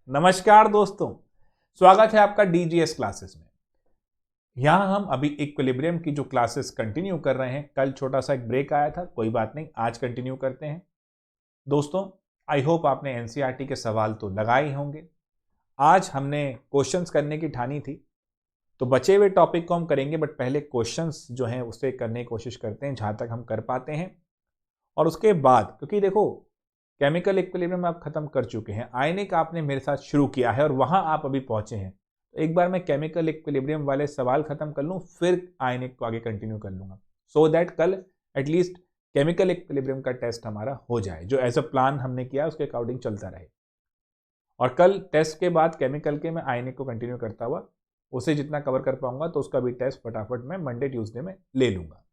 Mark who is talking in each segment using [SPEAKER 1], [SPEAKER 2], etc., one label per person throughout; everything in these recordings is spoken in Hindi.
[SPEAKER 1] नमस्कार दोस्तों, स्वागत है आपका डीजीएस क्लासेस में। यहां हम अभी इक्विलिब्रियम की जो क्लासेस कंटिन्यू कर रहे हैं। कल छोटा सा एक ब्रेक आया था, कोई बात नहीं, आज कंटिन्यू करते हैं। दोस्तों, आई होप आपने एनसीईआरटी के सवाल तो लगाए ही होंगे। आज हमने क्वेश्चंस करने की ठानी थी, तो बचे हुए टॉपिक को हम करेंगे, बट पहले क्वेश्चंस जो हैं उससे करने की कोशिश करते हैं जहां तक हम कर पाते हैं। और उसके बाद, क्योंकि देखो केमिकल इक्विलिब्रियम आप खत्म कर चुके हैं, आयनिक आपने मेरे साथ शुरू किया है और वहां आप अभी पहुंचे हैं, तो एक बार मैं केमिकल इक्विलिब्रियम वाले सवाल खत्म कर लूं, फिर आयनिक को आगे कंटिन्यू कर लूंगा, सो दैट कल एटलीस्ट केमिकल इक्विलिब्रियम का टेस्ट हमारा हो जाए, जो एज अ प्लान हमने किया उसके अकॉर्डिंग चलता रहे। और कल टेस्ट के बाद केमिकल के मैं आयनिक को कंटिन्यू करता हुआ उसे जितना कवर कर पाऊंगा तो उसका भी टेस्ट फटाफट मैं मंडे ट्यूसडे में ले लूंगा।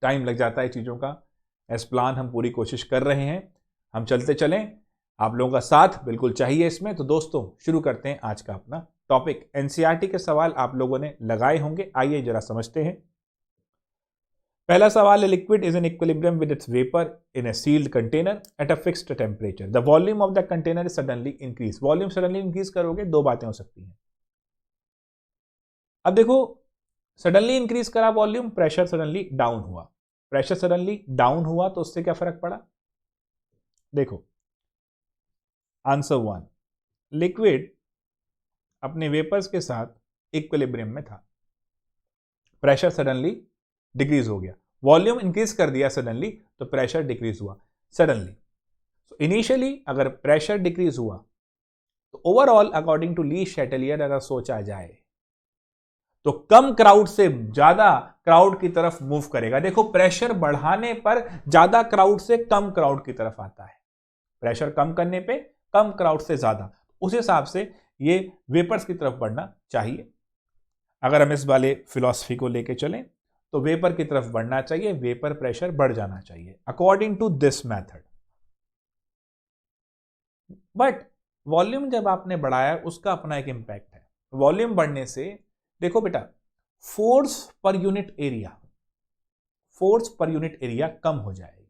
[SPEAKER 1] टाइम लग जाता है चीज़ों का, एज प्लान हम पूरी कोशिश कर रहे हैं, हम चलते चलें, आप लोगों का साथ बिल्कुल चाहिए इसमें। तो दोस्तों शुरू करते हैं आज का अपना टॉपिक। एनसीईआरटी के सवाल आप लोगों ने लगाए होंगे, आइए जरा समझते हैं। पहला सवाल है, liquid is in equilibrium with its vapour in a sealed container at a fixed temperature, the volume of the container is suddenly increase. Volume suddenly increase करोगे, दो बातें हो सकती हैं। अब देखो, सडनली इंक्रीज करा वॉल्यूम, प्रेशर सडनली डाउन हुआ। प्रेशर सडनली डाउन हुआ तो उससे क्या फर्क पड़ा? देखो, आंसर 1, लिक्विड अपने वेपर्स के साथ इक्विलिब्रियम में था, प्रेशर सडनली डिक्रीज हो गया, वॉल्यूम इंक्रीज कर दिया सडनली, तो प्रेशर डिक्रीज हुआ सडनली। सो इनिशियली अगर प्रेशर डिक्रीज हुआ तो ओवरऑल अकॉर्डिंग टू ली शैटेलियर अगर सोचा जाए तो कम क्राउड से ज्यादा क्राउड की तरफ मूव करेगा। देखो, प्रेशर बढ़ाने पर ज्यादा क्राउड से कम क्राउड की तरफ आता है, प्रेशर कम करने पे कम क्राउड से ज्यादा, उस हिसाब से ये वेपर्स की तरफ बढ़ना चाहिए। अगर हम इस वाले फिलॉसफी को लेके चलें तो वेपर की तरफ बढ़ना चाहिए, वेपर प्रेशर बढ़ जाना चाहिए according to this method. But volume जब आपने बढ़ाया उसका अपना एक इंपैक्ट है। वॉल्यूम बढ़ने से देखो बेटा, फोर्स पर यूनिट एरिया कम हो जाएगी,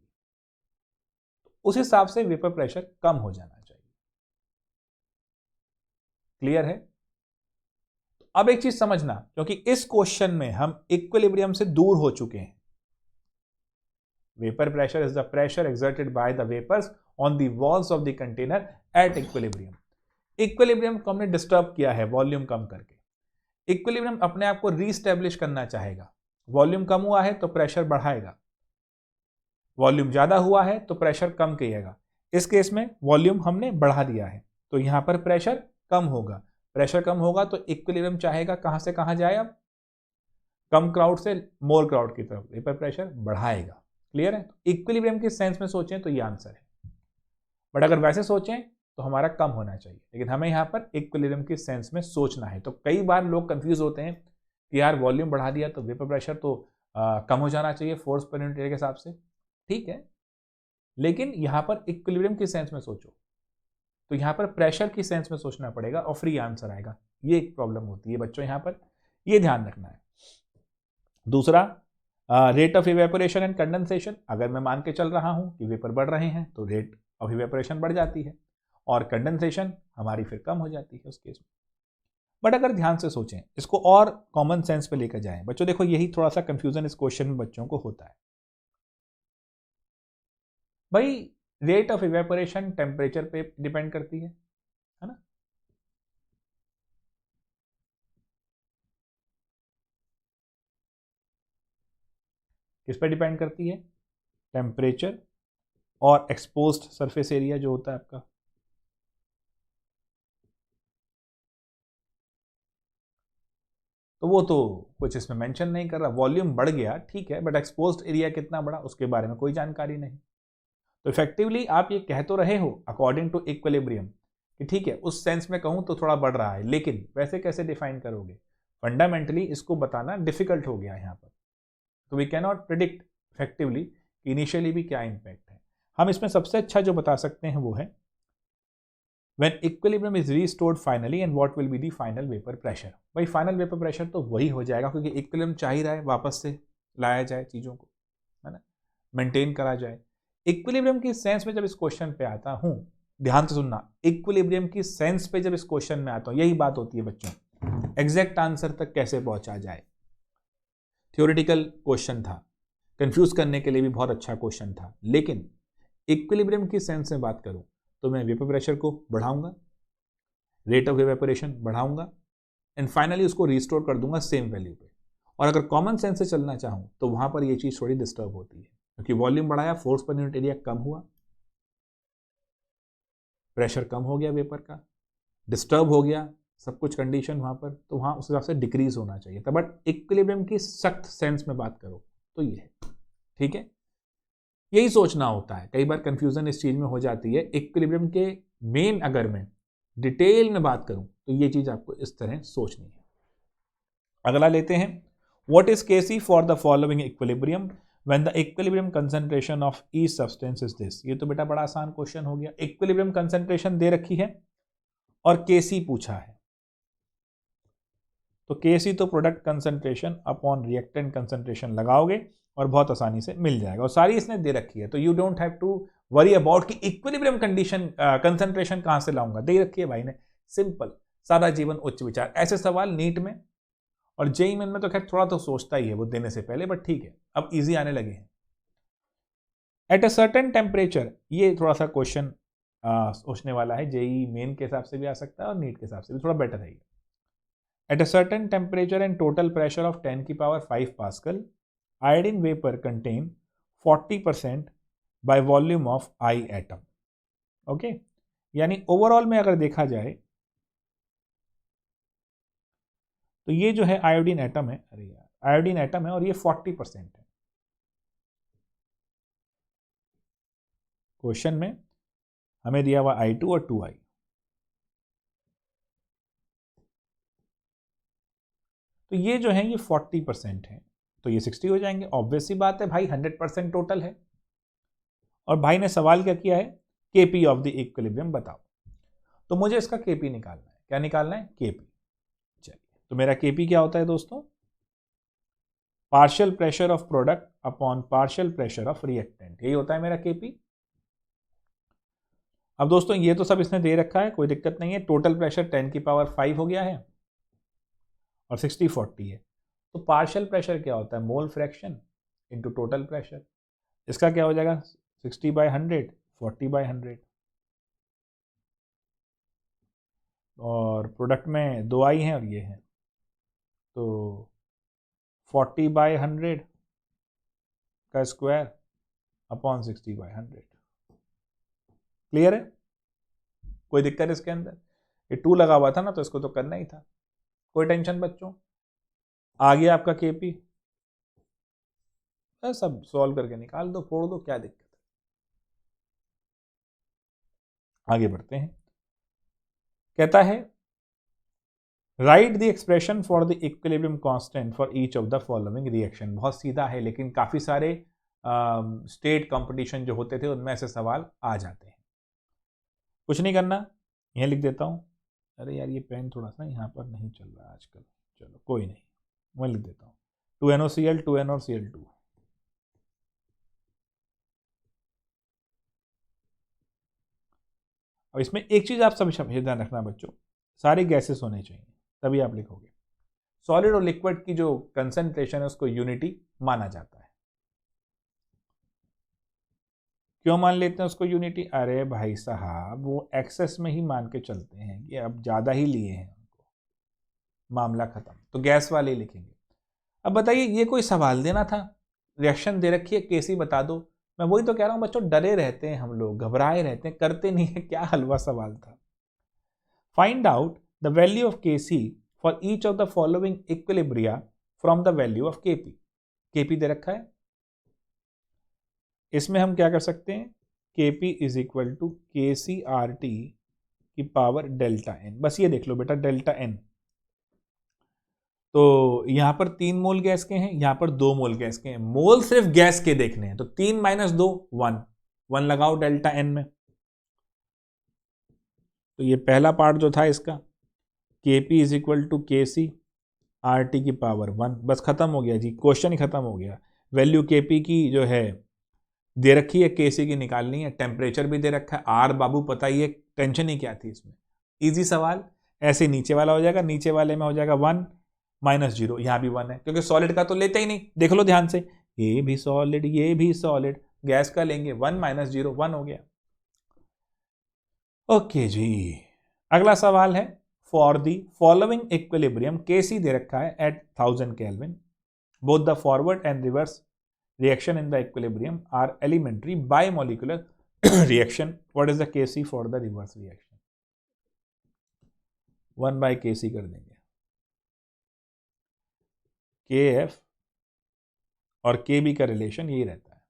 [SPEAKER 1] उस हिसाब से वेपर प्रेशर कम हो जाना चाहिए। क्लियर है? अब एक चीज समझना, क्योंकि इस क्वेश्चन में हम इक्विलिब्रियम से दूर हो चुके हैं। Vapour pressure is the pressure exerted by the vapours on the walls of the container at equilibrium. Equilibrium को हमने डिस्टर्ब किया है वॉल्यूम कम करके। इक्विलिब्रियम अपने आप को रीस्टैब्लिश करना चाहेगा। वॉल्यूम कम हुआ है तो प्रेशर बढ़ाएगा, वॉल्यूम ज्यादा हुआ है तो प्रेशर कम किएगा। इस केस में वॉल्यूम हमने बढ़ा दिया है तो यहां पर प्रेशर कम होगा। प्रेशर कम होगा तो इक्विलिब्रियम चाहेगा कहां से कहां जाए, अब कम क्राउड से मोर क्राउड की तरफ वेपर प्रेशर बढ़ाएगा। क्लियर है? इक्विलिब्रियम के सेंस में सोचें तो ये आंसर है, बट अगर वैसे सोचें तो हमारा कम होना चाहिए, लेकिन हमें यहाँ पर इक्विलिब्रियम के सेंस में सोचना है। तो कई बार लोग कंफ्यूज होते हैं कि यार वॉल्यूम बढ़ा दिया तो वेपर प्रेशर तो कम हो जाना चाहिए फोर्स पर यूनिट एरिया के हिसाब से, ठीक है, लेकिन यहाँ पर इक्विलिब्रियम के सेंस में सोचो तो यहाँ पर प्रेशर की सेंस में सोचना पड़ेगा और फ्री आंसर आएगा। ये एक प्रॉब्लम होती है बच्चों, यहाँ पर ये ध्यान रखना है। दूसरा, rate of evaporation and condensation. अगर मैं मान के चल रहा हूं कि वेपर बढ़ रहे हैं तो रेट ऑफ इवेपोरेशन बढ़ जाती है और कंडेंसेशन हमारी फिर कम हो जाती है उस केस में। बट अगर ध्यान से सोचें, इसको और कॉमन सेंस पे लेकर जाएं बच्चों, देखो यही थोड़ा सा कंफ्यूजन इस क्वेश्चन में बच्चों को होता है। भाई, रेट ऑफ इवेपोरेशन टेम्परेचर पे डिपेंड करती है ना? किस पे डिपेंड करती है? टेम्परेचर और एक्सपोज्ड सरफेस एरिया जो होता है आपका। तो वो तो कुछ इसमें मेंशन नहीं कर रहा, वॉल्यूम बढ़ गया ठीक है, बट एक्सपोज्ड एरिया कितना बड़ा उसके बारे में कोई जानकारी नहीं। तो इफेक्टिवली आप ये कह तो रहे हो अकॉर्डिंग टू इक्विलिब्रियम कि ठीक है, उस सेंस में कहूं तो थोड़ा बढ़ रहा है, लेकिन वैसे कैसे डिफाइन करोगे? फंडामेंटली इसको बताना डिफिकल्ट हो गया यहाँ पर। तो we can not predict effectively initially भी क्या इंपैक्ट है। हम इसमें सबसे अच्छा जो बता सकते हैं वो है when equilibrium is restored finally and what will be the final vapor pressure। भाई फाइनल वेपर प्रेशर तो वही हो जाएगा, क्योंकि इक्विलिब्रियम चाह ही रहा है वापस से लाया जाए चीज़ों को, है ना, मेंटेन करा जाए। इक्विलिब्रियम की सेंस में जब इस क्वेश्चन पे आता हूं ध्यान से सुनना, इक्विलिब्रियम की सेंस पे जब इस क्वेश्चन में आता हूं, यही बात होती है बच्चों, एग्जैक्ट आंसर तक कैसे पहुंचा जाए। थ्योरेटिकल क्वेश्चन था, कंफ्यूज करने के लिए भी बहुत अच्छा क्वेश्चन था, लेकिन इक्विलिब्रियम की सेंस में बात करूं तो मैं वेपर प्रेशर को बढ़ाऊंगा, रेट ऑफ इवेपोरेशन बढ़ाऊंगा, एंड फाइनली उसको रिस्टोर कर दूंगा सेम वैल्यू पे। और अगर कॉमन सेंस से चलना चाहूं तो वहां पर ये चीज थोड़ी डिस्टर्ब होती है, क्योंकि वॉल्यूम बढ़ाया, फोर्स पर यूनिट एरिया कम हुआ, प्रेशर कम हो गया वेपर का, डिस्टर्ब हो गया सब कुछ कंडीशन वहां पर, तो वहां उस हिसाब से डिक्रीज होना चाहिए था। बट इक्विलिब्रियम की सख्त सेंस में बात करो तो ये है, ठीक है, यही सोचना होता है। कई बार कंफ्यूजन इस चीज में हो जाती है। इक्विलिब्रियम के मेन अगर मैं डिटेल में बात करूं तो ये चीज आपको इस तरह सोचनी है। अगला लेते हैं, what is KC for the following equilibrium when the equilibrium concentration of each substance is this. ये तो बेटा बड़ा आसान क्वेश्चन हो गया। इक्विलिब्रियम कंसंट्रेशन दे रखी है और केसी पूछा है, तो केसी तो product concentration upon reactant concentration लगाओगे और बहुत आसानी से मिल जाएगा, और सारी इसने दे रखी है, तो you don't have to worry about कि इक्विलिब्रियम कंडीशन कंसंट्रेशन कहां से लाऊंगा, दे रखी है भाई ने, सिंपल, सादा जीवन उच्च विचार। ऐसे सवाल नीट में और जेईई में तो खैर थोड़ा तो सोचता ही है वो देने से पहले, बट ठीक है, अब इजी आने लगे हैं। एट अ सर्टेन टेम्परेचर, ये थोड़ा सा क्वेश्चन सोचने वाला है, जेईई मेन के हिसाब से भी आ सकता है और नीट के हिसाब से भी थोड़ा बेटर है। At a certain temperature and total pressure of 10 की power 5 pascal, iodine vapor contain 40% by volume of I atom. Okay, यानी ओवरऑल में अगर देखा जाए तो ये जो है आयोडीन एटम है, अरे यार आयोडीन एटम है और ये 40% है। क्वेश्चन में हमें दिया हुआ I2 और 2I, तो ये जो है ये 40% है, तो ये 60 हो जाएंगे। ऑब्वियस सी बात है भाई, 100% टोटल है, और भाई ने सवाल क्या किया है, केपी ऑफ द इक्विलिब्रियम बताओ, तो मुझे इसका केपी निकालना है। क्या निकालना है, केपी। चलिए, तो मेरा केपी क्या होता है दोस्तों, partial pressure of product upon partial pressure of reactant, यही होता है मेरा केपी। अब दोस्तों ये तो सब इसने दे रखा है, कोई दिक्कत नहीं है। टोटल प्रेशर 10 की पावर 5 हो गया है और 60-40 है, तो पार्शियल प्रेशर क्या होता है, mole fraction into total pressure. इसका क्या हो जाएगा, 60/100, 40/100, और प्रोडक्ट में 2 आई हैं और ये हैं, तो 40/100 का स्क्वायर अपॉन 60/100। क्लियर है, कोई दिक्कत इसके अंदर, ये 2 लगा हुआ था ना तो इसको तो करना ही था, कोई टेंशन बच्चों। आ गया आपका केपी, सब सॉल्व करके निकाल दो, फोड़ दो, क्या दिक्कत है। आगे बढ़ते हैं, कहता है right the expression for the equilibrium constant for each of the following reaction. बहुत सीधा है, लेकिन काफी सारे स्टेट कंपटीशन जो होते थे उनमें ऐसे सवाल आ जाते हैं। कुछ नहीं करना, यह लिख देता हूं, अरे यार ये पेन थोड़ा सा यहाँ पर नहीं चल रहा है आजकल, चलो कोई नहीं, मैं लिख देता हूँ 2NOCl 2NOCl2। अब इसमें एक चीज आप सभी ध्यान रखना बच्चों, सारे गैसेस होने चाहिए तभी आप लिखोगे। सॉलिड और लिक्विड की जो कंसंट्रेशन है उसको यूनिटी माना जाता है। क्यों मान लेते हैं उसको यूनिटी, अरे भाई साहब वो एक्सेस में ही मान के चलते हैं कि अब ज्यादा ही लिए हैं उनको, मामला खत्म, तो गैस वाले लिखेंगे। अब बताइए ये कोई सवाल देना था, रिएक्शन दे रखी है, केसी बता दो। मैं वही तो कह रहा हूं बच्चों, डरे रहते हैं हम लोग, घबराए रहते हैं, करते नहीं है, क्या हलवा सवाल था। Find out the value of KC for each of the following equilibria from the value of KP. KP दे रखा है, इसमें हम क्या कर सकते हैं, KP is equal to KCRT की पावर डेल्टा एन। बस ये देख लो बेटा, डेल्टा एन, तो यहां पर 3 मोल गैस के हैं, यहां पर 2 मोल गैस के हैं, मोल सिर्फ गैस के देखने हैं, तो 3 - 2 1 लगाओ डेल्टा एन में। तो ये पहला पार्ट जो था इसका, KP is equal to KCRT की पावर 1, बस खत्म हो गया जी, क्वेश्चन ही खत्म हो गया। वैल्यू KP की जो है दे रखी है, केसी की निकालनी है, टेम्परेचर भी दे रखा है, आर बाबू पता ही है, टेंशन ही क्या थी इसमें, इजी सवाल। ऐसे नीचे वाला हो जाएगा, नीचे वाले में हो जाएगा 1 -0, यहां भी 1 है क्योंकि सॉलिड का तो लेते ही नहीं, देख लो ध्यान से, ये भी सॉलिड ये भी सॉलिड, गैस का लेंगे 1 -0, 1 हो गया। ओके जी, अगला सवाल है, for the following equilibrium KC दे रखा है at 1000 kelvin, both the forward and reverse reaction in the equilibrium are elementary bimolecular reaction. What is the Kc for the reverse reaction? 1 by Kc कर देंगे, Kf और Kb का रिलेशन यही रहता है।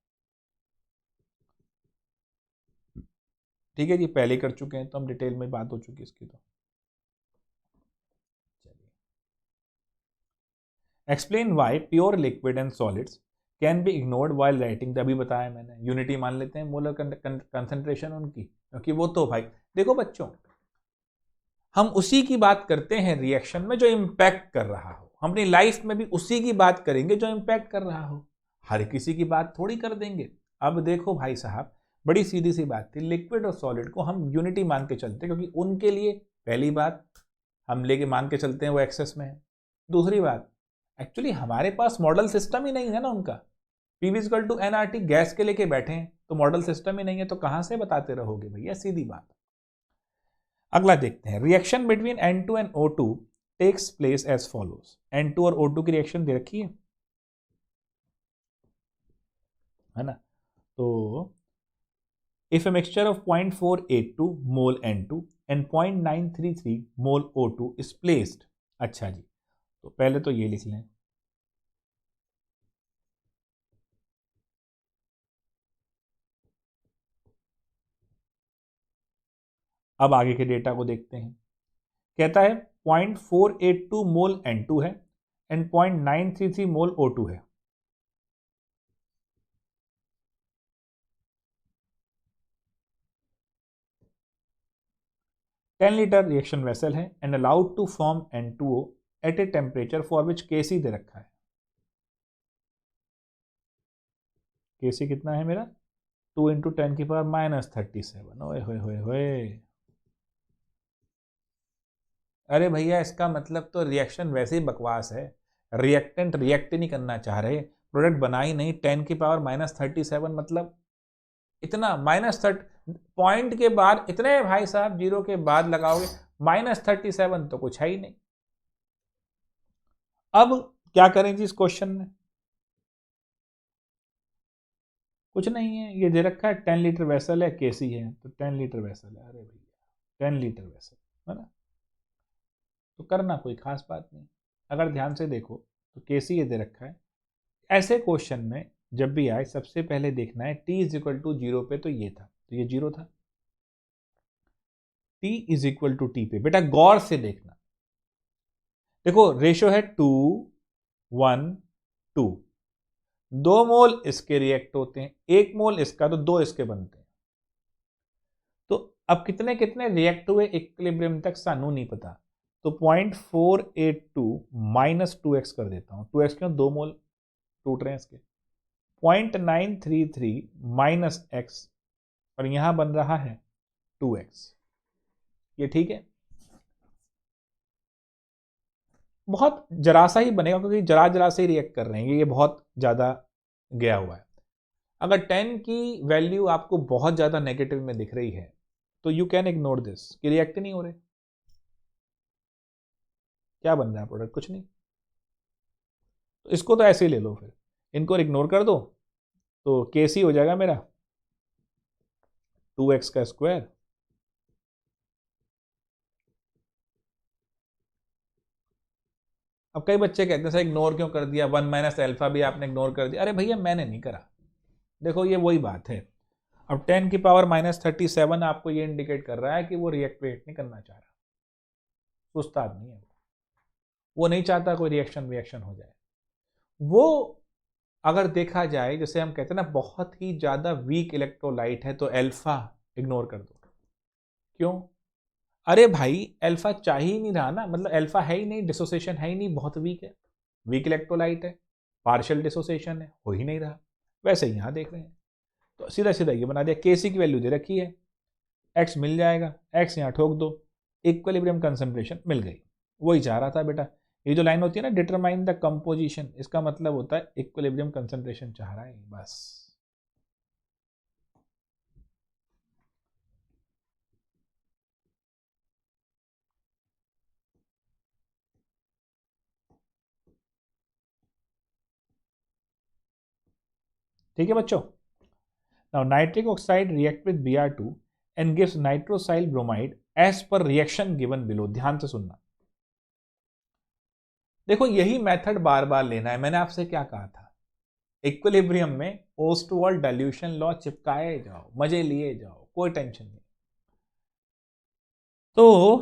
[SPEAKER 1] ठीक है जी, पहले कर चुके हैं तो हम डिटेल में बात हो चुकी इसकी। तो चलिए, explain why pure liquid and solids can be ignored while writing. अभी बताया मैंने, यूनिटी मान लेते हैं मोलर कंसंट्रेशन उनकी, क्योंकि वो तो भाई देखो बच्चों, हम उसी की बात करते हैं रिएक्शन में जो इंपैक्ट कर रहा हो, हम अपनी लाइफ में भी उसी की बात करेंगे जो इंपैक्ट कर रहा हो, हर किसी की बात थोड़ी कर देंगे। अब देखो भाई साहब, बड़ी सीधी सी बात थी, लिक्विड और सॉलिड को हम यूनिटी मान के चलते हैं क्योंकि उनके लिए पहली बात हम लेके मान के चलते हैं वो एक्सेस में है। दूसरी बात, एक्चुअली हमारे पास मॉडल सिस्टम ही नहीं है ना उनका, P=nRT गैस के लेके बैठे हैं तो मॉडल सिस्टम ही नहीं है, तो कहां से बताते रहोगे भैया, सीधी बात। अगला देखते हैं, reaction between N2 and O2 takes place as follows. N2 और O2 की रिएक्शन दे रखी है ना, तो if a mixture of 0.482 mole N2 and 0.933 मोल O2 इज प्लेस्ड। अच्छा जी, तो पहले तो ये लिख लें, अब आगे के डेटा को देखते हैं। कहता है 0.482 मोल N2 है एंड 0.933 मोल O2 है। टेन लीटर रिएक्शन वेसल है and allowed to form N2O at a temperature for which Kc दे रखा है। Kc कितना है मेरा, 2 × 10⁻⁻37। ओए होए होए होए, अरे भैया इसका मतलब तो रिएक्शन वैसे ही बकवास है, रिएक्टेंट रिएक्ट नहीं करना चाह रहे, प्रोडक्ट बना ही नहीं, 10⁻⁻37 मतलब इतना -30 पॉइंट के बाद इतने भाई साहब जीरो के बाद लगाओगे, -37 तो कुछ है ही नहीं। अब क्या करें जी इस क्वेश्चन में, कुछ नहीं है, ये दे रखा है 10 लीटर वेसल है, केसी है तो 10 लीटर वेसल है, अरे भैया 10 लीटर वेसल है ना, तो करना कोई खास बात नहीं। अगर ध्यान से देखो तो केसी ये दे रखा है, ऐसे क्वेश्चन में जब भी आए सबसे पहले देखना है t=0 पे, तो ये था, तो ये 0 था, t=t पे, बेटा गौर से देखना, देखो रेशो है 2:1:2, 2 मोल इसके रिएक्ट होते हैं, 1 मोल इसका, तो 2 इसके बनते हैं। तो अब कितने कितने रिएक्ट हुए इक्विलिब्रियम तक सानू नहीं पता, तो 0.482 - 2x कर देता हूं, 2x क्यों, 2 मोल टूट रहे हैं इसके, 0.933 - x, और यहां बन रहा है 2x, ये ठीक है, बहुत जरा सा ही बनेगा क्योंकि जरा जरा से ही रिएक्ट कर रहे हैं, ये बहुत ज्यादा गया हुआ है। अगर 10 की वैल्यू आपको बहुत ज्यादा नेगेटिव में दिख रही है तो यू कैन इग्नोर दिस, कि रिएक्ट नहीं हो रहे, क्या बन रहा है प्रोडक्ट, कुछ नहीं, तो इसको तो ऐसे ही ले लो, फिर इनको इग्नोर कर दो, तो केसी हो जाएगा मेरा 2x का स्क्वायर, अब कई बच्चे कहते हैं सर इग्नोर क्यों कर दिया, 1 - अल्फा भी आपने इग्नोर कर दिया, अरे भैया मैंने नहीं करा, देखो ये वही बात है, अब 10⁻⁻37 आपको ये इंडिकेट कर रहा है कि वो रिएक्ट नहीं करना चाह रहा, उस्ताद नहीं है वो नहीं चाहता कोई रिएक्शन हो जाए। वो अगर देखा जाए, जैसे हम कहते हैं ना बहुत ही ज्यादा वीक इलेक्ट्रोलाइट है तो अल्फा इग्नोर कर दो, क्यों, अरे भाई अल्फा चाह ही नहीं रहा ना, मतलब अल्फा है ही नहीं, डिसोसिएशन है ही नहीं, बहुत वीक है, वीक इलेक्ट्रोलाइट है, पार्शियल डिसोसिएशन है, हो ही नहीं रहा, वैसे ही यहां देख रहे हैं, तो सीधा सीधा ये बना दिया, केसी की वैल्यू दे रखी है, एक्स मिल जाएगा, एक्स यहाँ ठोक दो, इक्विलिब्रियम कंसंट्रेशन मिल गई। वही चाह रहा था बेटा। ये जो लाइन होती है ना, डिटरमाइन द कंपोजिशन, इसका मतलब होता है इक्विलिब्रियम कंसंट्रेशन चाह रहा है बस। ठीक है बच्चों। Now nitric oxide react with Br2 and gives nitrosyl bromide as per reaction given below. ध्यान से सुनना, देखो यही मेथड बार बार लेना है। मैंने आपसे क्या कहा था, इक्विलिब्रियम में ओस्टवाल्ड डाइल्यूशन लॉ चिपकाए जाओ, मजे लिए जाओ, कोई टेंशन नहीं। तो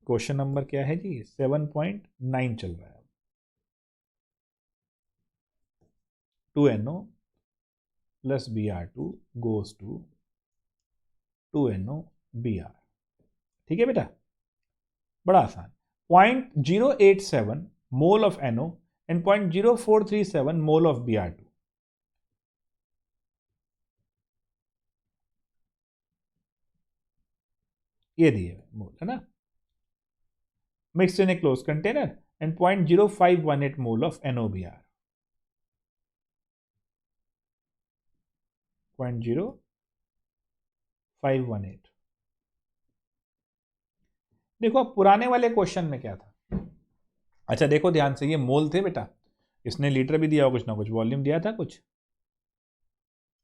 [SPEAKER 1] क्वेश्चन नंबर क्या है जी, 7.9 चल रहा है। 2NO plus Br2 goes to 2NO Br। ठीक है बेटा, बड़ा आसान। 0.087 mole of NO and 0.0437 mole of Br2। ये दिए मोल है ना। Mix in A close container and 0.0518 mole of NOBr। 0.0518। देखो अब पुराने वाले क्वेश्चन में क्या था। अच्छा देखो ध्यान से, ये मोल थे बेटा, इसने लीटर भी दिया हो कुछ ना कुछ, वॉल्यूम दिया था कुछ,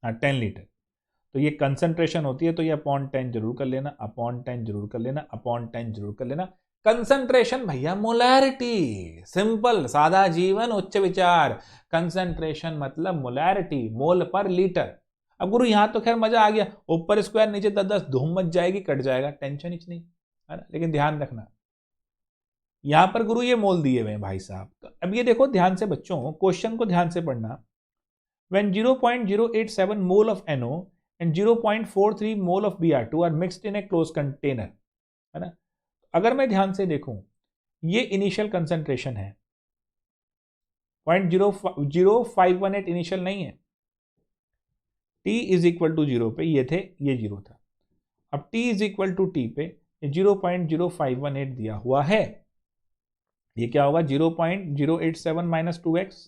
[SPEAKER 1] हाँ 10 लीटर। तो ये कंसंट्रेशन होती है, तो ये अपॉन 10 जरूर कर लेना, अपॉन 10 जरूर कर लेना, अपॉन 10 जरूर कर लेना। कंसंट्रेशन भैया मोलैरिटी, सिंपल सादा जीवन उच्च विचार। कंसंट्रेशन मतलब मोलैरिटी, मोल पर लीटर। अब गुरु यहां तो खैर मजा आ गया, ऊपर स्क्वायर नीचे 10 धूम मच जाएगी, कट जाएगा, टेंशन ही नहीं है ना। लेकिन ध्यान रखना, यहां पर गुरु ये मोल दिए हुए हैं भाई साहब। तो अब ये देखो ध्यान से बच्चों, क्वेश्चन को ध्यान से पढ़ना। When 0.087 mole of NO and 0.43 mole of Br2 are mixed in a closed container, है ना। अगर मैं ध्यान से देखूं, ये इनिशियल कंसंट्रेशन है, 0.0518 इनिशियल नहीं है। T इज इक्वल टू 0 पे ये थे, ये 0 था। अब T is equal to T पे 0.0518 दिया हुआ है। ये क्या होगा, 0.087 माइनस 2x,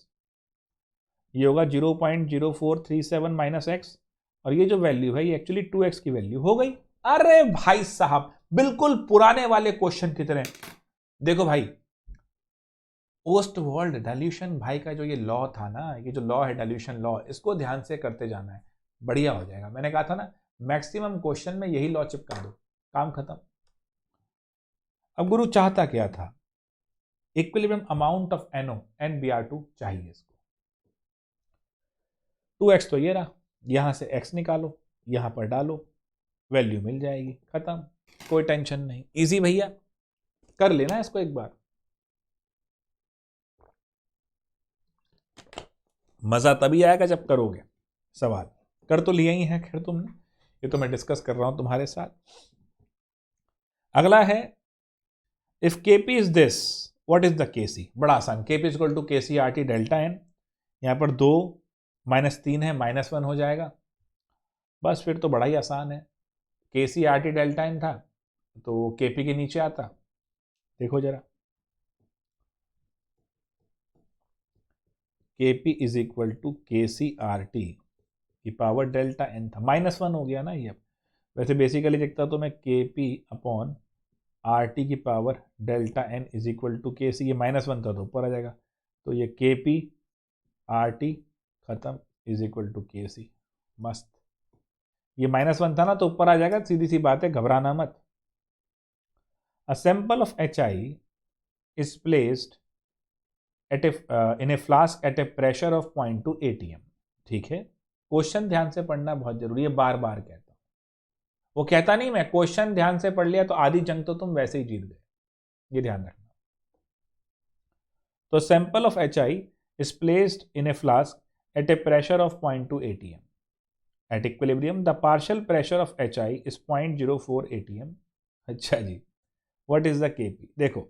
[SPEAKER 1] ये होगा 0.0437 माइनस एक्स, और ये जो वैल्यू है ये एक्चुअली 2x की वैल्यू हो गई। अरे भाई साहब, बिल्कुल पुराने वाले क्वेश्चन की तरह। देखो भाई, ओस्टवाल्ड डाइल्यूशन भाई का जो ये लॉ था ना, ये जो लॉ है डाइल्यूशन लॉ, इसको ध्यान से करते जाना है, बढ़िया हो जाएगा। मैंने कहा था ना, मैक्सिमम क्वेश्चन में यही लॉ चिपका दो, काम खत्म। अब गुरु चाहता क्या था, equilibrium amount of NO and Br2 चाहिए इसको। 2x तो ये रहा, यहां से x निकालो, यहां पर डालो, वैल्यू मिल जाएगी, खत्म, कोई टेंशन नहीं, इजी भैया, कर लेना इसको एक बार। मजा तभी आएगा जब करोगे। सवाल कर तो लिया ही है खैर तुमने, ये तो मैं डिस्कस कर रहा हूं तुम्हारे साथ। अगला है, if Kp is this what is the Kc। बड़ा आसान, Kp is equal to Kc RT delta n। यहां पर 2 -3 है, -1 हो जाएगा, बस फिर तो बड़ा ही आसान है। Kc RT डेल्टा n था तो Kp के नीचे आता, देखो जरा, Kp is equal to Kc RT की पावर डेल्टा n था, -1 हो गया ना ये। वैसे बेसिकली देखता तो मैं Kp अपॉन RT की power delta n is equal to Kc, ये -1 था तो ऊपर आ जाएगा, तो ये Kp RT खत्म इज इक्वल टू Kc। मस्त, ये -1 था ना तो ऊपर आ जाएगा, सीधी सी बात है, घबराना मत। A sample of HI is placed at in a flask at a pressure of 0.2 atm। ठीक है, क्वेश्चन ध्यान से पढ़ना बहुत जरूरी है, बार बार कहता हूं। वो कहता नहीं मैं, क्वेश्चन ध्यान से पढ़ लिया तो आधी जंग तो तुम वैसे ही जीत गए, ये ध्यान रखना। तो sample of HI is placed in a flask at a pressure of 0.2 atm। At equilibrium, the partial pressure of HI is 0.04 atm। अच्छा जी, what is the Kp। देखो,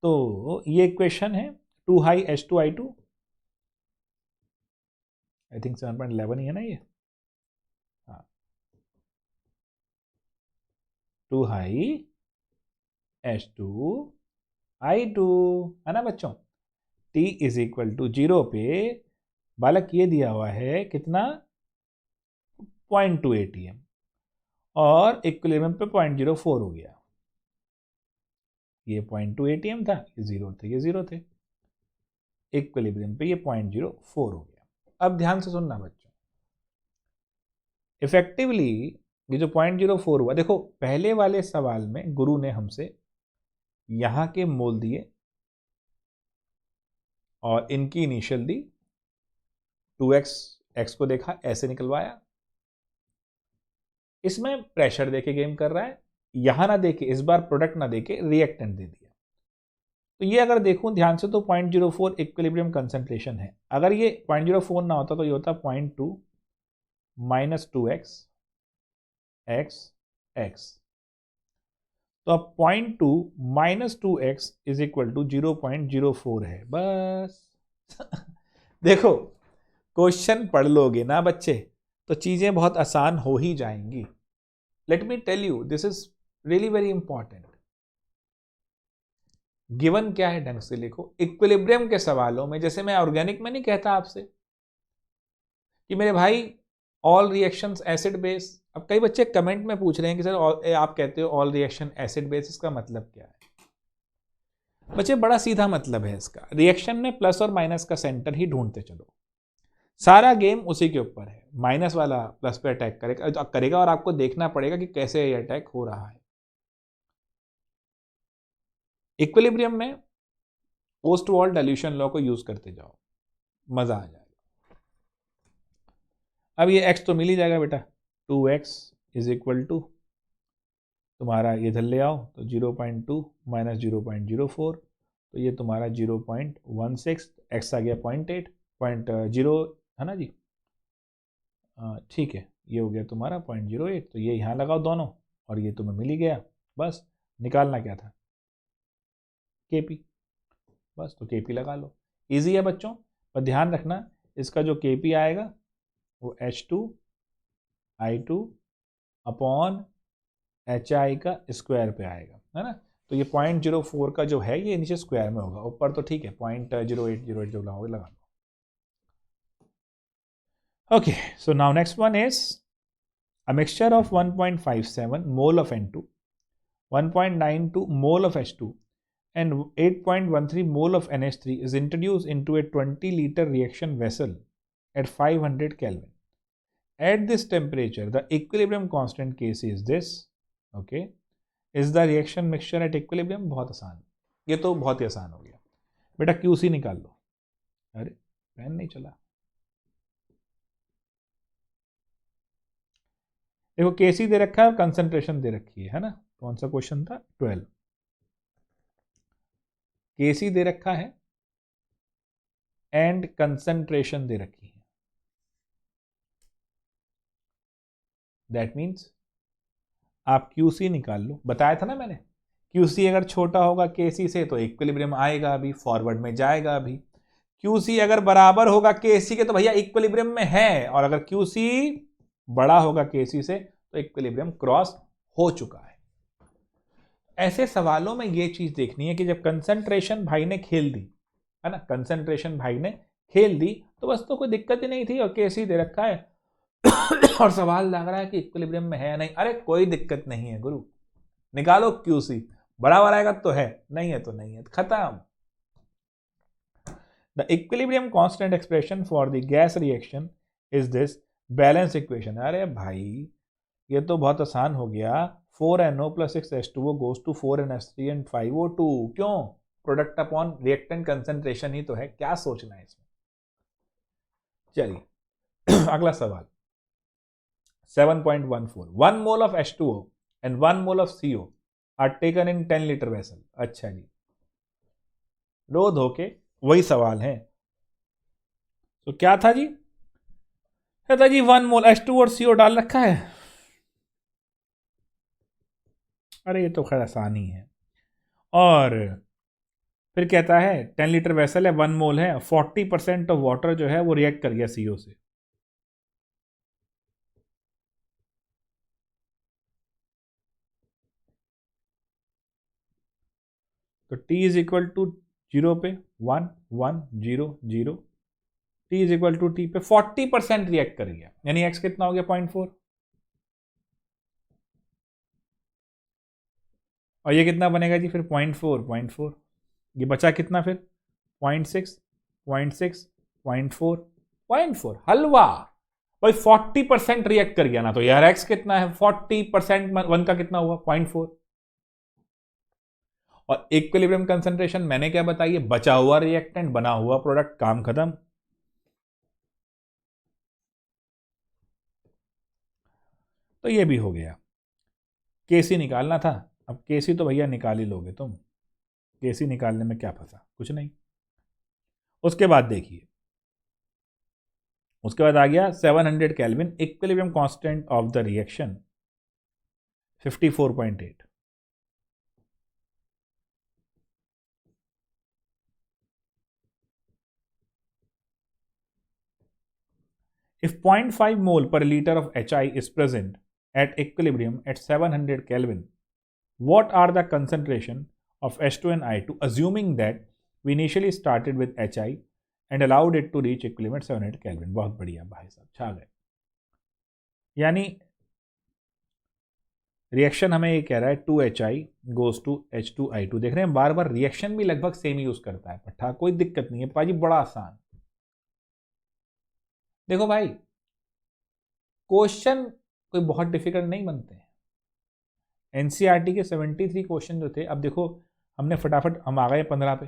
[SPEAKER 1] तो ये इक्वेशन है 2 हाई H2I2, आई थिंक 7.11 ही है ना ये, हाँ 2 हाई H2I2 है ना बच्चों। T इज इक्वल टू 0 पे बालक ये दिया हुआ है कितना 0.2 ATM और इक्विलिब्रियम पे 0.04 हो गया। ये 0.2 ATM था, ये 0 थे, ये 0 थे, इक्विलिब्रियम पे ये 0.04 हो गया। अब ध्यान से सुनना बच्चों, इफेक्टिवली ये जो 0.04 हुआ, देखो पहले वाले सवाल में गुरु ने हमसे यहां के मोल दिए और इनकी इनिशियल दी, 2x x को देखा ऐसे निकलवाया। इसमें प्रेशर देके गेम कर रहा है, यहां ना देके, इस बार प्रोडक्ट ना देके रिएक्टेंट दे दिया। तो ये अगर देखूं ध्यान से तो 0.04 इक्विलिब्रियम कंसंट्रेशन है। अगर ये 0.04 ना होता तो ये होता 0.2 माइनस 2x x x। तो अब 0.2 minus 2x is equal to 0.04 है बस। देखो क्वेश्चन पढ़ लोगे ना बच्चे तो चीजें बहुत आसान हो ही जाएंगी। Let me tell you, this is really very important. Given क्या है ढंग से लिखो। इक्विलिब्रियम के सवालों में, जैसे मैं ऑर्गेनिक में नहीं कहता आपसे कि मेरे भाई ऑल रिएक्शंस एसिड बेस, अब कई बच्चे कमेंट में पूछ रहे हैं कि सर आप कहते हो ऑल रिएक्शन एसिड बेस, इसका मतलब क्या है? बच्चे बड़ा सीधा मतलब है इसका, रिएक्शन में प्लस और माइनस का सेंटर ही ढूंढते चलो, सारा गेम उसी के ऊपर है। माइनस वाला प्लस पे अटैक करेगा और आपको देखना पड़ेगा कि कैसे ये अटैक हो रहा है। इक्विलिब्रियम में पोस्ट वॉल डाइल्यूशन लॉ को यूज करते जाओ, मजा आ जाएगा। अब ये x तो मिल ही जाएगा बेटा, 2x इज इक्वल टू तुम्हारा ये इधर ले आओ तो 0.2 माइनस 0.04, तो ये तुम्हारा 0.16, x आ गया 0.0 है ना जी, ठीक है, ये हो गया तुम्हारा 0.08। तो ये यहाँ लगाओ दोनों और ये तुम्हें मिल ही गया। बस निकालना क्या था, KP, बस तो KP लगा लो। इजी है बच्चों, पर ध्यान रखना इसका जो KP आएगा वो H2I2 अपॉन HI का स्क्वायर पे आएगा, है ना। तो ये 0.04 का जो है ये नीचे स्क्वायर में होगा, ऊपर तो ठीक है 0.0808 जो लगाओगे लगा लो। Okay, so now next one is a mixture of 1.57 mole of N2, 1.92 mole of H2 and 8.13 mole of NH3 is introduced into a 20-liter reaction vessel at 500 Kelvin. At this temperature, the equilibrium constant Kc is this. Okay. Is the reaction mixture at equilibrium? बहुत आसान, ये तो बहुत ही आसान हो गया बेटा। QC निकाल लो। अरे पेन नहीं चला, देखो Kc दे रखा है और कंसंट्रेशन दे रखी है ना। कौन सा क्वेश्चन था? 12। Kc दे रखा है एंड कंसंट्रेशन दे रखी है, दैट मीन्स आप QC निकाल लो। बताया था ना मैंने, QC अगर छोटा होगा KC से तो इक्विलिब्रियम आएगा अभी, फॉरवर्ड में जाएगा अभी। QC अगर बराबर होगा KC के तो भैया इक्विलिब्रियम में है, और अगर QC बड़ा होगा KC से तो इक्विलिब्रियम क्रॉस हो चुका है। ऐसे सवालों में ये चीज देखनी है कि जब कंसंट्रेशन भाई ने खेल दी है ना, कंसंट्रेशन भाई ने खेल दी तो बस तो कोई दिक्कत ही नहीं थी, और KC दे रखा है और सवाल लग रहा है कि इक्विलिब्रियम में है या नहीं। अरे कोई दिक्कत नहीं है गुरु, निकालो QC, बराबर आएगा तो है, नहीं है तो नहीं है, खत्म। The equilibrium constant expression for the gas reaction is this balance equation. अरे भाई ये तो बहुत आसान हो गया, 4NO + 6H2O goes to 4NH3 and 5O2। क्यों? प्रोडक्ट अपॉन रिएक्टेंट कंसंट्रेशन ही तो है, क्या सोचना है इसमें। चलिए अगला सवाल 7.14 1 mole of H2O and 1 mole of CO are taken in 10 liter vessel। अच्छा जी, रो धो के वही सवाल है। तो क्या था जी? कहता जी 1 मोल H2 और CO डाल रखा है। अरे ये तो खैर आसानी है, और फिर कहता है 10 लीटर वेसल है, 1 मोल है, 40% ऑफ वाटर जो है वो रिएक्ट कर गया CO से। तो T इज इक्वल टू 0 पे 1 1 0 0, T is equal to T पे 40% रिएक्ट कर गया, यानी X कितना हो गया 0.4, और ये कितना बनेगा जी फिर 0.4 ये बचा कितना फिर 0.6 0.6 0.4 0.4 हलवा भाई 40% रिएक्ट कर गया ना, तो यार एक्स कितना है 40% 1 का कितना हुआ 0.4, और इक्विलिब्रियम कंसंट्रेशन मैंने क्या बताई है, बचा हुआ रिएक्टेंट बना हुआ प्रोडक्ट, काम खत्म। तो ये भी हो गया। केसी निकालना था, अब केसी तो भैया निकाल ही लोगे तुम, केसी निकालने में क्या फंसा, कुछ नहीं। उसके बाद देखिए, उसके बाद आ गया 700 kelvin, equilibrium constant of the reaction 54.8। If 0.5 mole per liter of HI is present at equilibrium at 700 Kelvin, what are the concentration of H2 and I2, assuming that we initially started with HI and allowed it to reach equilibrium at 700 Kelvin? बहुत बढ़िया भाई साहब, छा गए। यानी रिएक्शन हमें ये कह रहा है 2HI goes to H2I2, देख रहे हैं बार बार रिएक्शन भी लगभग सेम यूज करता है पट्टा, कोई दिक्कत नहीं है पाजी, बड़ा आसान। देखो भाई क्वेश्चन कोई बहुत डिफिकल्ट नहीं बनते हैं, एनसीईआरटी के 73 क्वेश्चन जो थे, अब देखो हमने फटाफट हम आ गए 15 पे।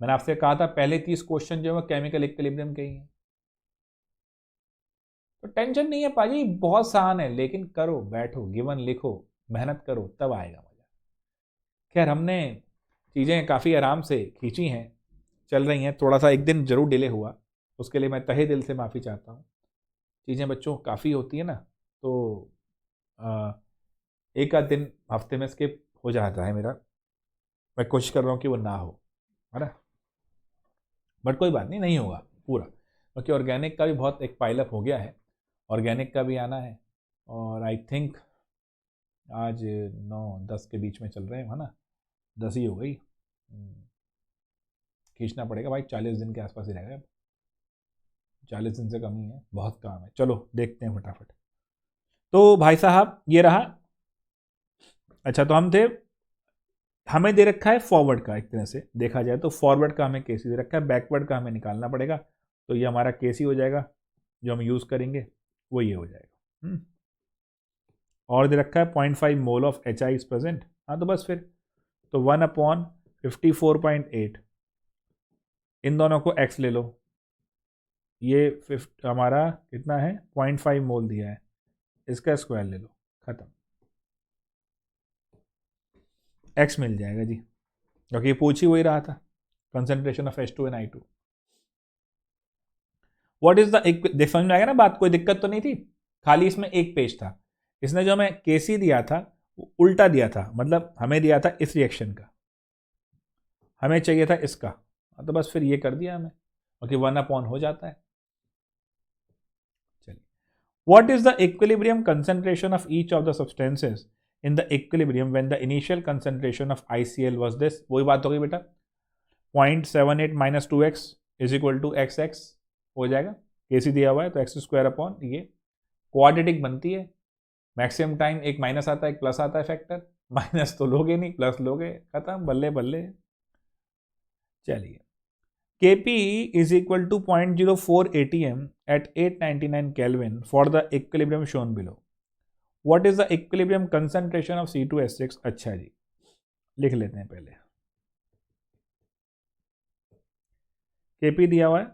[SPEAKER 1] मैंने आपसे कहा था पहले 30 क्वेश्चन जो है केमिकल इक्विलिब्रियम के ही हैं, तो टेंशन नहीं है पाजी, बहुत आसान है, लेकिन करो, बैठो, गिवन लिखो, मेहनत करो, तब आएगा मजा। खैर हमने चीज़ें काफ़ी आराम से खींची हैं, चल रही हैं, थोड़ा सा एक दिन जरूर डिले हुआ, उसके लिए मैं तहे दिल से माफ़ी चाहता हूँ। चीज़ें बच्चों काफ़ी होती है ना, तो एक आध दिन हफ्ते में स्किप हो जाता है मेरा, मैं कोशिश कर रहा हूँ कि वो ना हो, है ना, बट कोई बात नहीं, नहीं होगा पूरा, क्योंकि ऑर्गेनिक का भी बहुत एक पाइलअप हो गया है, ऑर्गेनिक का भी आना है, और आई थिंक आज 9-10 के बीच में चल रहे हैं, है ना, 10 ही हो गई, खींचना पड़ेगा भाई, 40 दिन के आसपास ही रहेगा, 40 दिन से कम ही है, बहुत काम है। चलो देखते हैं फटाफट। तो भाई साहब ये रहा, अच्छा तो हम थे, हमें दे रखा है फॉरवर्ड का, एक तरह से देखा जाए तो फॉरवर्ड का हमें केसी दे रखा है, बैकवर्ड का हमें निकालना पड़ेगा, तो ये हमारा केसी हो जाएगा, जो हम यूज़ करेंगे वो ये हो जाएगा। और दे रखा है 0.5 mole of HI is present, हाँ तो बस फिर तो 1/54.8, इन दोनों को x ले लो, ये हमारा कितना है 0.5 मोल दिया है, इसका स्क्वायर ले लो, खत्म, x मिल जाएगा जी, क्योंकि ये पूछ ही वही रहा था, concentration of H2 and I2। What is the, देख समझ में आएगा ना बात, कोई दिक्कत तो नहीं थी, खाली इसमें एक पेज था, इसने जो हमें केसी दिया था वो उल्टा दिया था, मतलब हमें दिया था इस रिएक्शन का, हमें चाहिए था इसका, तो बस फिर ये कर दिया हमें, क्योंकि 1/, हो जाता है। चलिए, what is the equilibrium concentration of each of the substances in the equilibrium when the initial concentration of ICl was this, वही बात हो गई बेटा, 0.78 - 2x is equal to XX हो जाएगा, केसी दिया हुआ है तो x², ये क्वाड्रेटिक बनती है, मैक्सिमम टाइम एक माइनस आता है एक प्लस आता है फैक्टर, माइनस तो लोगे नहीं, प्लस लोगे, खत्म, बल्ले बल्ले। चलिए, Kp is equal to 0.04 atm at 899 Kelvin for the equilibrium shown below. What is the equilibrium concentration of C2H6? अच्छा जी, लिख लेते हैं पहले, Kp दिया हुआ है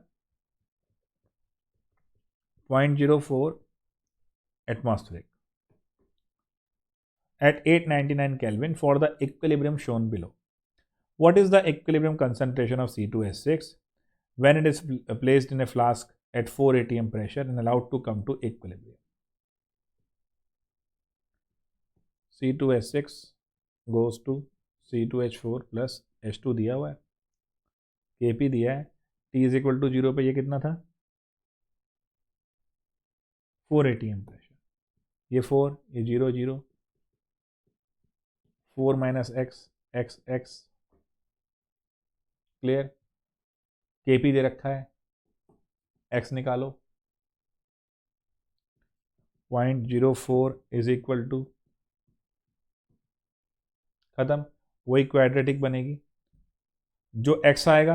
[SPEAKER 1] 0.04 atmospheric at 899 Kelvin for the equilibrium shown below. What is the equilibrium concentration of C2H6 when it is placed in a flask at 4 atm pressure and allowed to come to equilibrium? C2H6 goes to C2H4 plus H2 दिया हुआ है, Kp दिया है, T इज इक्वल टू 0 पे ये कितना था 4 atm प्रेशर, ये 4, ये 0 0, 4 minus x x x, clear. Kp दे रखा है, x निकालो, 0.04 इज इक्वल टू, खत्म, वही क्वाड्रेटिक बनेगी, जो x आएगा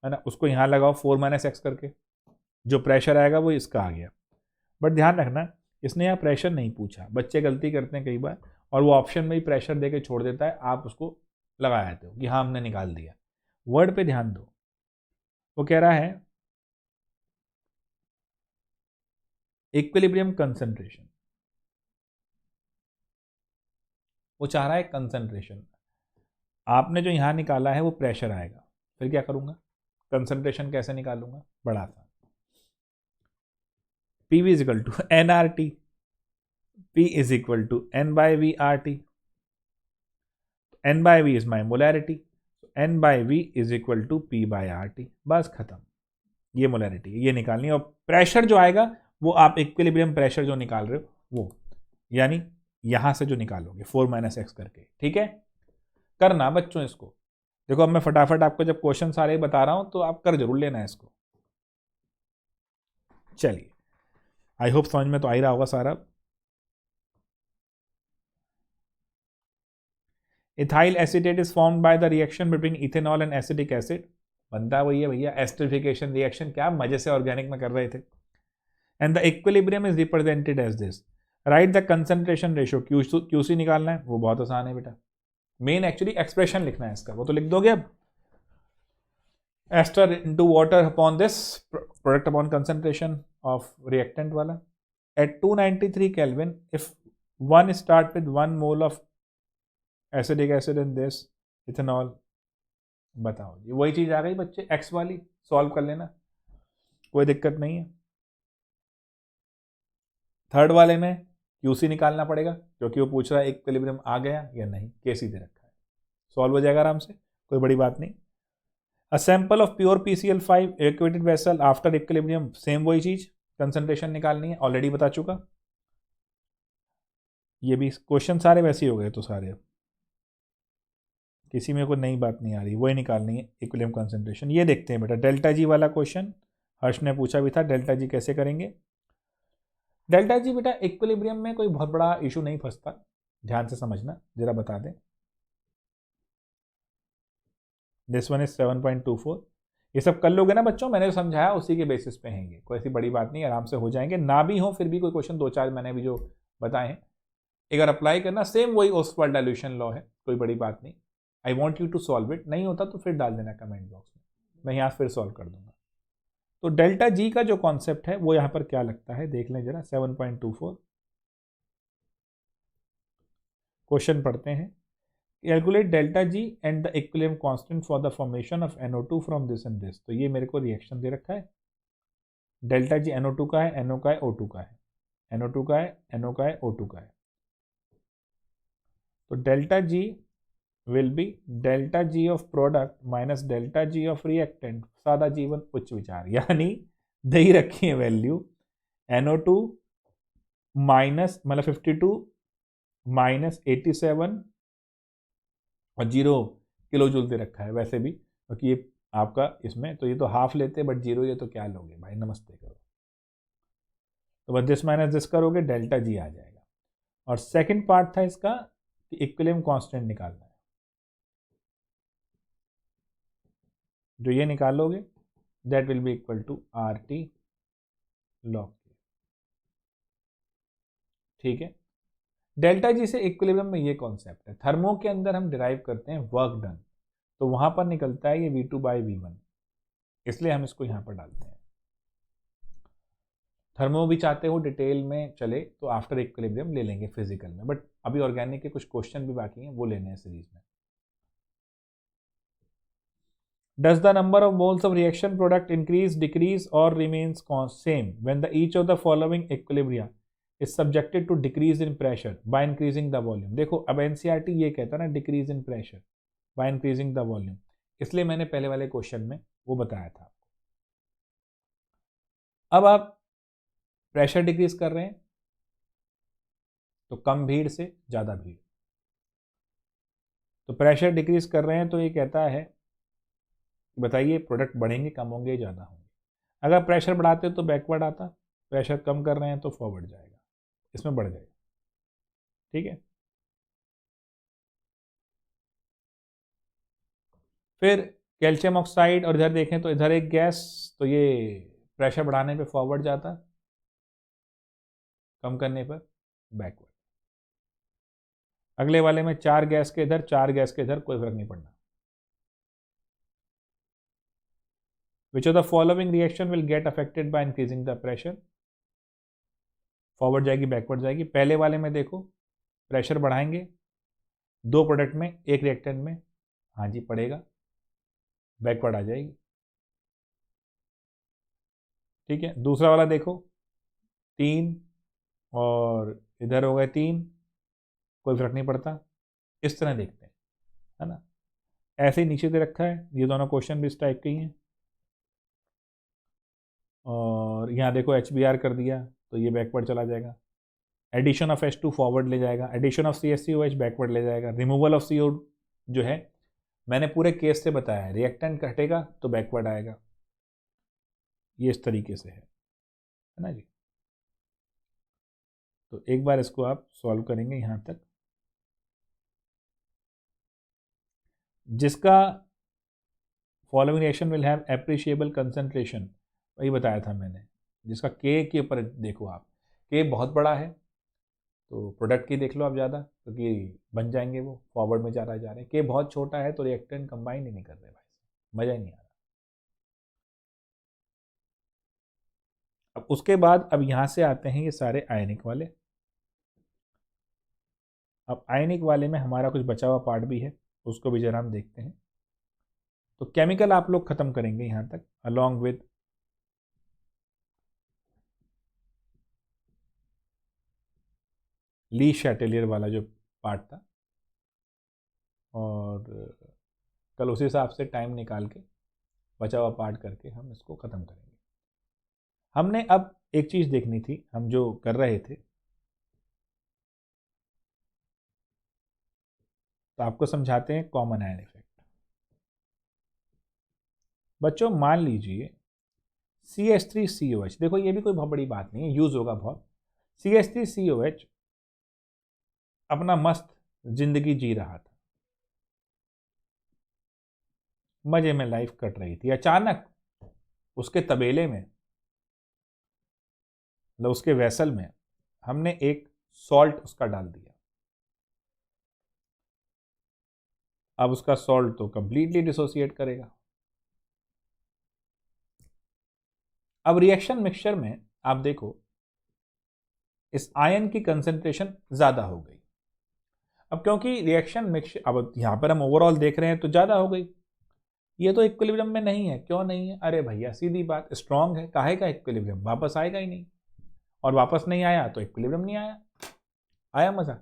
[SPEAKER 1] है ना उसको यहाँ लगाओ 4 माइनस एक्स करके, जो प्रेशर आएगा वो इसका आ गया। बट ध्यान रखना इसने यहाँ प्रेशर नहीं पूछा, बच्चे गलती करते हैं कई बार और वो ऑप्शन में ही प्रेशर देके छोड़ देता है, आप उसको लगा देते हो कि हाँ हमने निकाल दिया। वर्ड पे ध्यान दो, वो कह रहा है इक्विलिब्रियम कंसंट्रेशन, वो चाह रहा है कंसंट्रेशन, आपने जो यहाँ निकाला है वो प्रेशर आएगा, फिर क्या करूँगा, कंसंट्रेशन कैसे निकालूंगा, बड़ा आसान, PV is equal to nRT, P is equal to N by V RT, N by V is my molarity, N by V is equal to P by RT, बस खत्म, ये मोलैरिटी ये निकालनी है। और प्रेशर जो आएगा वो आप इक्विलिब्रियम प्रेशर जो निकाल रहे हो वो, यानी यहां से जो निकालोगे 4 माइनस एक्स करके, ठीक है। करना बच्चों इसको, देखो अब मैं फटाफट आपको जब क्वेश्चन सारे बता रहा हूं तो आप कर जरूर लेना है इसको। चलिए आई होप समझ में तो आ ही रहा होगा सारा। Ethyl acetate is formed by the reaction between ethanol and acetic acid, बनता वही है भैया एस्टरिफिकेशन रिएक्शन, क्या मजे से ऑर्गेनिक में कर रहे थे। And the equilibrium is represented as this, right the concentration ratio, QC निकालना है, वो बहुत आसान है बेटा, मेन एक्चुअली एक्सप्रेशन लिखना है इसका, वो तो लिख दोगे अब, ester into water upon this product upon concentration of reactant वाला, at 293 kelvin if one start with 1 mole of acidic acid in this ethanol, बताओ जी वही चीज आ गई बच्चे, एक्स वाली, सॉल्व कर लेना कोई दिक्कत नहीं है। थर्ड वाले में QC निकालना पड़ेगा क्योंकि वो पूछ रहा है इक्विलिब्रियम आ गया या नहीं, KC दे रखा है, सॉल्व हो जाएगा आराम से, कोई बड़ी बात नहीं। अ sample of pure PCl5 evacuated vessel after equilibrium, same वही चीज, कंसंट्रेशन निकालनी है, ऑलरेडी बता चुका, ये भी क्वेश्चन सारे वैसे ही हो गए तो सारे, किसी में कोई नई बात नहीं आ रही, वही निकालनी है इक्विलिब्रियम कंसंट्रेशन। ये देखते हैं बेटा डेल्टा जी वाला क्वेश्चन, हर्ष ने पूछा भी था डेल्टा जी कैसे करेंगे। डेल्टा जी बेटा इक्विलिब्रियम में कोई बहुत बड़ा इशू नहीं फंसता, ध्यान से समझना, जरा बता दें, दिस वन इज 7.24, ये सब कर लोगे ना बच्चों, मैंने जो समझाया उसी के बेसिस पे हैं, ये कोई ऐसी बड़ी बात नहीं, आराम से हो जाएंगे, ना भी हो फिर भी कोई क्वेश्चन 2-4 मैंने भी जो बताए हैं एक बार अप्लाई करना, सेम वही ओस्टवाल्ड डाइल्यूशन लॉ है, कोई बड़ी बात नहीं। I want you to solve it, नहीं होता तो फिर डाल देना कमेंट बॉक्स में, मैं यहाँ फिर सॉल्व कर दूंगा। तो डेल्टा जी का जो कॉन्सेप्ट है वो यहाँ पर क्या लगता है देख लें जरा, 7.24, क्वेश्चन पढ़ते हैं, calculate delta G and the equilibrium constant for the formation of NO2 from this and this, तो ये मेरे को रिएक्शन दे रखा है, डेल्टा जी NO2 का है, NO का है, O2 का है, NO2 का है, NO का है, O2 का है, तो delta G will be delta G of product minus delta G of reactant, सादा जीवन उच्च विचार, यानी दे ही रखी है वैल्यू NO2 माइनस मतलब 52 माइनस 87 और 0 किलो जूल दे रखा है, वैसे भी क्योंकि ये आपका इसमें तो ये तो हाफ लेते बट 0 ये तो क्या लोगे भाई, नमस्ते करो, तो बस दिस माइनस दिस करोगे डेल्टा जी आ जाएगा। और सेकंड पार्ट था इसका कि इक्विलिब्रियम कांस्टेंट निकालना है, जो ये निकालोगे that will be equal to RT log, ठीक है। डेल्टा जी से इक्विलिब्रियम में ये कॉन्सेप्ट है, थर्मो के अंदर हम डिराइव करते हैं वर्क डन, तो वहां पर निकलता है ये V2 by V1, इसलिए हम इसको यहां पर डालते हैं। थर्मो भी चाहते हो डिटेल में चले तो आफ्टर इक्विलिब्रियम ले लेंगे फिजिकल में, बट अभी ऑर्गेनिक के कुछ क्वेश्चन भी बाकी हैं वो लेने हैं सीरीज में। Does the number of moles of reaction product increase, decrease or remains same when the each of the following equilibria is subjected to decrease in pressure by increasing the volume. देखो अब एनसीईआरटी ये कहता है ना decrease in pressure by increasing the volume, इसलिए मैंने पहले वाले क्वेश्चन में वो बताया था। अब आप प्रेशर डिक्रीज कर रहे हैं तो कम भीड़ से ज़्यादा भीड़, तो प्रेशर डिक्रीज कर रहे हैं तो ये कहता है बताइए प्रोडक्ट बढ़ेंगे कम होंगे ज़्यादा होंगे। अगर प्रेशर बढ़ाते तो बैकवर्ड आता, प्रेशर कम कर रहे हैं तो फॉरवर्ड जाएगा, इसमें बढ़ जाएगा। ठीक है, फिर कैल्शियम ऑक्साइड और इधर देखें तो इधर एक गैस, तो ये प्रेशर बढ़ाने पे फॉरवर्ड जाता, कम करने पर बैकवर्ड। अगले वाले में 4 गैस के इधर 4 गैस के इधर, कोई फर्क नहीं पड़ना। Which of the following reaction will get affected by increasing the pressure? Forward जाएगी बैकवर्ड जाएगी। पहले वाले में देखो प्रेशर बढ़ाएंगे 2 प्रोडक्ट में, एक रिएक्टेंट में, हाँ जी पड़ेगा, बैकवर्ड आ जाएगी। ठीक है, दूसरा वाला देखो 3 और इधर हो गए 3, कोई फर्क नहीं पड़ता। इस तरह देखते हैं, है ना, ऐसे ही नीचे दे रखा है। ये दोनों क्वेश्चन भी इस टाइप के ही हैं। और यहाँ देखो HBr कर दिया तो ये बैकवर्ड चला जाएगा। एडिशन ऑफ H2 फॉरवर्ड ले जाएगा, एडिशन ऑफ CH3OH बैकवर्ड ले जाएगा, रिमूवल ऑफ CO जो है मैंने पूरे केस से बताया है, रिएक्टेंट घटेगा तो बैकवर्ड आएगा, ये इस तरीके से है ना जी। तो एक बार इसको आप सॉल्व करेंगे यहाँ तक, जिसका following reaction will have appreciable concentration, वही बताया था मैंने, जिसका के ऊपर देखो आप, के बहुत बड़ा है तो प्रोडक्ट की देख लो आप ज़्यादा, क्योंकि बन जाएंगे वो, फॉरवर्ड में जा रहे हैं। के बहुत छोटा है तो रिएक्टेंट कंबाइन ही नहीं कर रहे भाई, मज़ा ही नहीं आ रहा। अब उसके बाद अब यहाँ से आते हैं ये सारे आयनिक वाले। अब आयनिक वाले में हमारा कुछ बचा हुआ पार्ट भी है, उसको भी जरा हम देखते हैं। तो केमिकल आप लोग खत्म करेंगे यहाँ तक, अलॉन्ग विद ली शैटेलियर वाला जो पार्ट था, और कल उसी हिसाब से टाइम निकाल के बचा हुआ पार्ट करके हम इसको ख़त्म करेंगे। हमने अब एक चीज़ देखनी थी, हम जो कर रहे थे, तो आपको समझाते हैं कॉमन आयन इफेक्ट। बच्चों मान लीजिए CH3COH, देखो ये भी कोई बहुत बड़ी बात नहीं है, यूज़ होगा बहुत। CH3COH अपना मस्त जिंदगी जी रहा था, मजे में लाइफ कट रही थी। अचानक उसके तबेले में, मतलब उसके वेसल में हमने एक सॉल्ट उसका डाल दिया। अब उसका सॉल्ट तो कंप्लीटली डिसोसिएट करेगा। अब रिएक्शन मिक्सचर में आप देखो इस आयन की कंसेंट्रेशन ज्यादा हो गई। अब क्योंकि रिएक्शन मिक्सचर, अब यहां पर हम ओवरऑल देख रहे हैं तो ज्यादा हो गई, ये तो इक्विलिब्रियम में नहीं है। क्यों नहीं है? अरे भैया सीधी बात, स्ट्रांग है, काहे का इक्विलिब्रियम, वापस आएगा ही नहीं, और वापस नहीं आया तो इक्विलिब्रियम नहीं आया। आया मजा?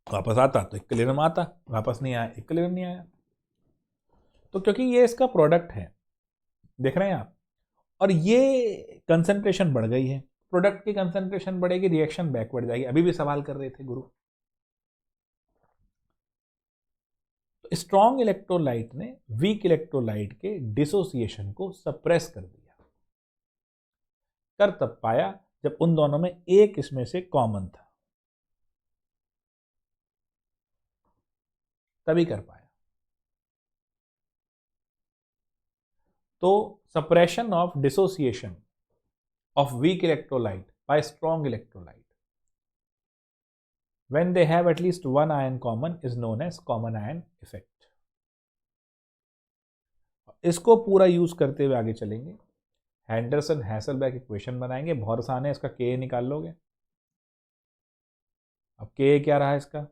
[SPEAKER 1] वापस आता तो इक्विलिब्रियम आता, वापस नहीं आया इक्विलिब्रियम नहीं आया। तो क्योंकि ये इसका प्रोडक्ट है, देख रहे हैं आप, और ये कंसंट्रेशन बढ़ गई है, प्रोडक्ट की कंसंट्रेशन बढ़ेगी, रिएक्शन बैकवर्ड जाएगी। अभी भी सवाल कर रहे थे गुरु। तो स्ट्रॉन्ग इलेक्ट्रोलाइट ने वीक इलेक्ट्रोलाइट के डिसोसिएशन को सप्रेस कर दिया। कर तब पाया जब उन दोनों में एक इसमें से कॉमन था, तभी कर पाया। तो suppression of dissociation of weak electrolyte bye strong electrolyte when they have at least one ion common is known as common ion effect। इसको पूरा यूज करते हुए आगे चलेंगे, हैंडरसन हैसलबैक इक्वेशन बनाएंगे, बहुत आसान है, इसका के निकाल लोगे। अब के क्या रहा इसका?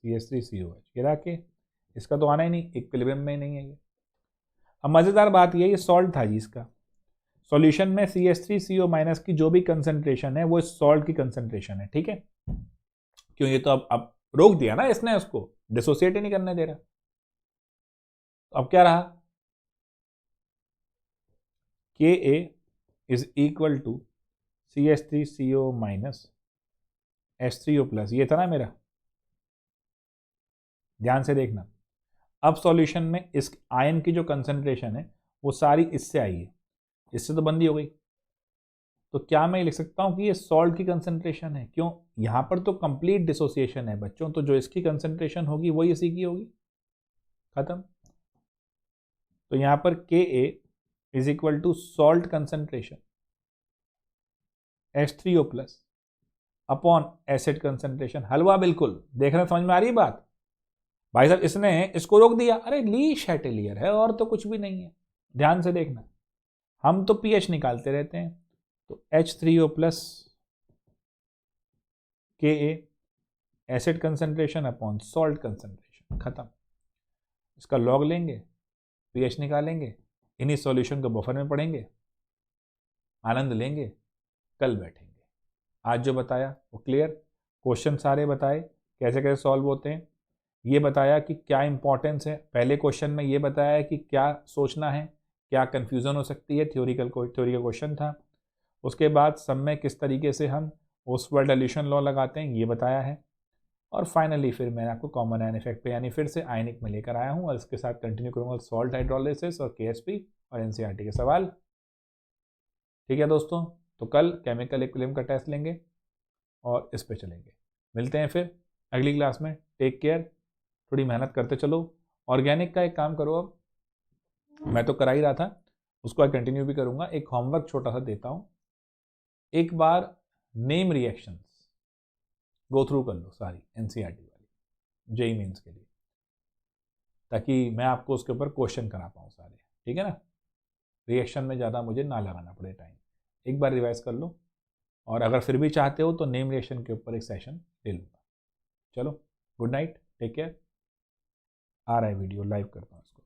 [SPEAKER 1] CH3COH, ये रहा K। इसका तो आना ही नहीं, इक्विलिब्रियम में ही नहीं है ये। अब मज़ेदार बात ये सॉल्ट था जी इसका। सॉल्यूशन में CH3CO- की जो भी कंसंट्रेशन है वो इस सॉल्ट की कंसंट्रेशन है, ठीक है। क्यों, ये तो अब रोक दिया ना इसने, उसको डिसोसिएट ही नहीं करने दे रहा। तो अब क्या रहा, Ka is equal to CH3CO- H3O+, ये था ना मेरा, ध्यान से देखना। अब सॉल्यूशन में इस आयन की जो कंसंट्रेशन है वो सारी इससे आई है, इससे तो बंदी हो गई। तो क्या मैं लिख सकता हूं कि ये सॉल्ट की कंसंट्रेशन है? क्यों, यहां पर तो कंप्लीट डिसोसिएशन है बच्चों, तो जो इसकी कंसंट्रेशन होगी वही इसी की होगी, खत्म। तो यहां पर Ka is equal to salt concentration H3O+ upon acid concentration. हलवा बिल्कुल, देखना समझ में आ रही बात? भाई साहब इसने इसको रोक दिया, अरे ली शैटेलियर है और तो कुछ भी नहीं है। ध्यान से देखना, हम तो pH निकालते रहते हैं। तो H3O+ Ka acid concentration upon salt concentration, खत्म। इसका लॉग लेंगे, pH निकालेंगे, इन्हीं सॉल्यूशन को बफर में पढ़ेंगे, आनंद लेंगे, कल बैठेंगे। आज जो बताया वो क्लियर, क्वेश्चन सारे बताए कैसे कैसे सॉल्व होते हैं, ये बताया कि क्या इंपॉर्टेंस है। पहले क्वेश्चन में ये बताया कि क्या सोचना है, क्या कंफ्यूजन हो सकती है, थ्योरी का क्वेश्चन था। उसके बाद सब में किस तरीके से हम ओस्वाल्ड डाइल्यूशन लॉ लगाते हैं ये बताया है। और फाइनली फिर मैंने आपको कॉमन आयन इफेक्ट पे यानी फिर से आयनिक में लेकर आया हूँ, और इसके साथ कंटिन्यू करूँगा सॉल्ट हाइड्रोलिसिस और KSP और NCERT के सवाल। ठीक है दोस्तों, तो कल केमिकल इक्विलिब्रियम का टेस्ट लेंगे और इस पे चलेंगे। मिलते हैं फिर अगली क्लास में, टेक केयर। थोड़ी मेहनत करते चलो। ऑर्गेनिक का एक काम करो, अब मैं तो करा ही रहा था, उसको आज कंटिन्यू भी करूँगा। एक होमवर्क छोटा सा देता हूँ, एक बार नेम रिएक्शंस गो थ्रू कर लो सारी, NCERT वाली JEE मेंस के लिए, ताकि मैं आपको उसके ऊपर क्वेश्चन करा पाऊँ सारे, ठीक है ना। रिएक्शन में ज़्यादा मुझे ना लगाना पड़े टाइम, एक बार रिवाइज कर लो। और अगर फिर भी चाहते हो तो नेम रिएक्शन के ऊपर एक सेशन ले लूँगा। चलो, गुड नाइट, टेक केयर। आ रहा है वीडियो, लाइव करता हूँ इसको।